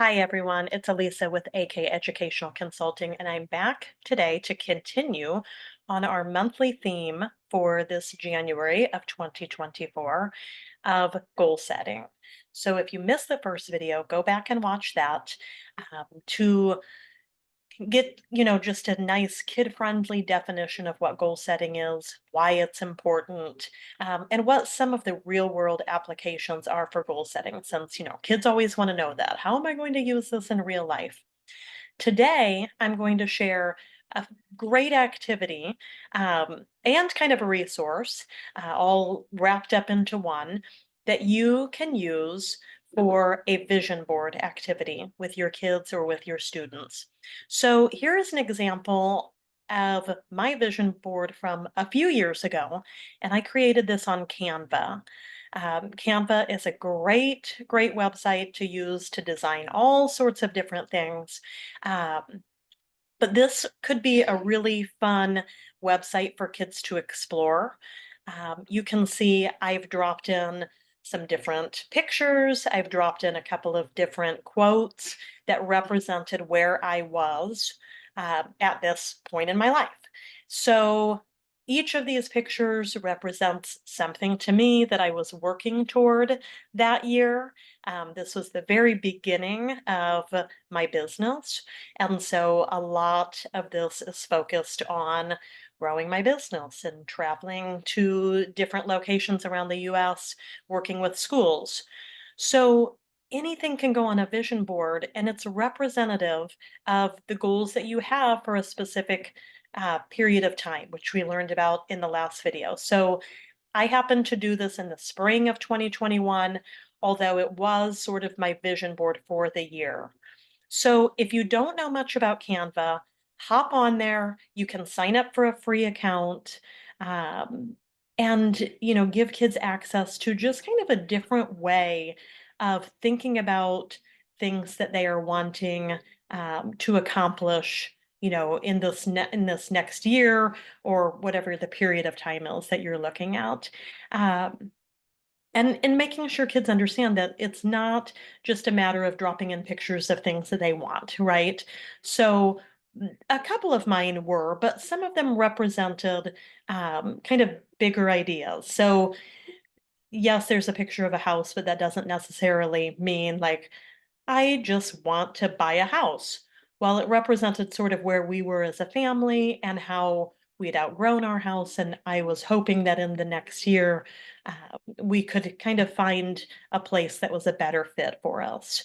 Hi, everyone. It's Elisa with AK Educational Consulting, and I'm back today to continue on our monthly theme for this January of 2024 of goal setting. So if you missed the first video, go back and watch that to get, just a nice kid-friendly definition of what goal setting is, why it's important, and what some of the real-world applications are for goal setting, since, kids always want to know that. How am I going to use this in real life? Today, I'm going to share a great activity and kind of a resource, all wrapped up into one, that you can use for a vision board activity with your kids or with your students. So here's an example of my vision board from a few years ago, and I created this on Canva. Canva is a great website to use to design all sorts of different things. Um, but this could be a really fun website for kids to explore. You can see I've dropped in some different pictures. I've dropped in a couple of different quotes that represented where I was at this point in my life. So each of these pictures represents something to me that I was working toward that year. This was the very beginning of my business. And so a lot of this is focused on growing my business and traveling to different locations around the US, working with schools. So anything can go on a vision board, and it's representative of the goals that you have for a specific period of time, which we learned about in the last video. So I happened to do this in the spring of 2021, although it was sort of my vision board for the year. So if you don't know much about Canva, hop on there. You can sign up for a free account, um, and give kids access to just kind of a different way of thinking about things that they are wanting to accomplish, in this next year or whatever the period of time is that you're looking at. Um, and making sure kids understand that it's not just a matter of dropping in pictures of things that they want, right? So a couple of mine were, but some of them represented kind of bigger ideas. So yes, there's a picture of a house, but that doesn't necessarily mean like I just want to buy a house. Well, it represented sort of where we were as a family and how we'd outgrown our house. And I was hoping that in the next year, we could kind of find a place that was a better fit for us.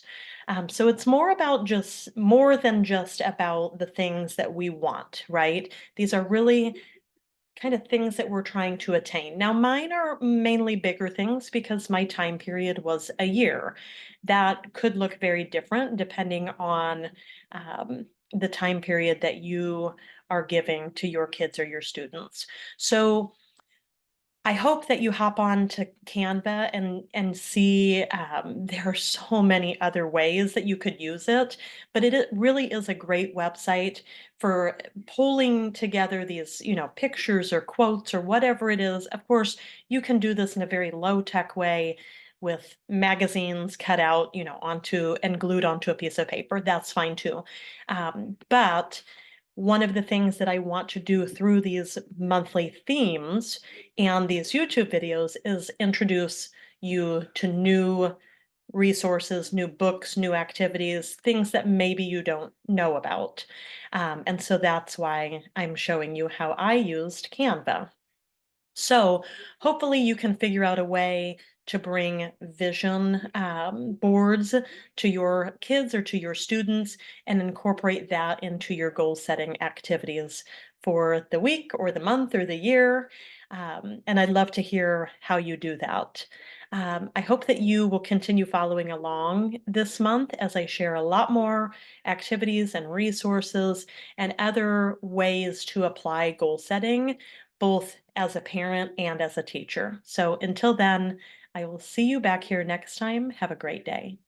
So it's more than just about the things that we want, right? These are really kind of things that we're trying to attain. Now, mine are mainly bigger things because my time period was a year. That could look very different depending on the time period that you are giving to your kids or your students. So I hope that you hop on to Canva and see there are so many other ways that you could use it, but it really is a great website for pulling together these, pictures or quotes or whatever it is. Of course, you can do this in a very low tech way with magazines cut out, onto and glued onto a piece of paper. That's fine too. But one of the things that I want to do through these monthly themes and these YouTube videos is introduce you to new resources, new books, new activities, things that maybe you don't know about. And so that's why I'm showing you how I used Canva. So hopefully you can figure out a way to bring vision boards to your kids or to your students and incorporate that into your goal setting activities for the week or the month or the year. And I'd love to hear how you do that. I hope that you will continue following along this month as I share a lot more activities and resources and other ways to apply goal setting both as a parent and as a teacher. So until then, I will see you back here next time. Have a great day.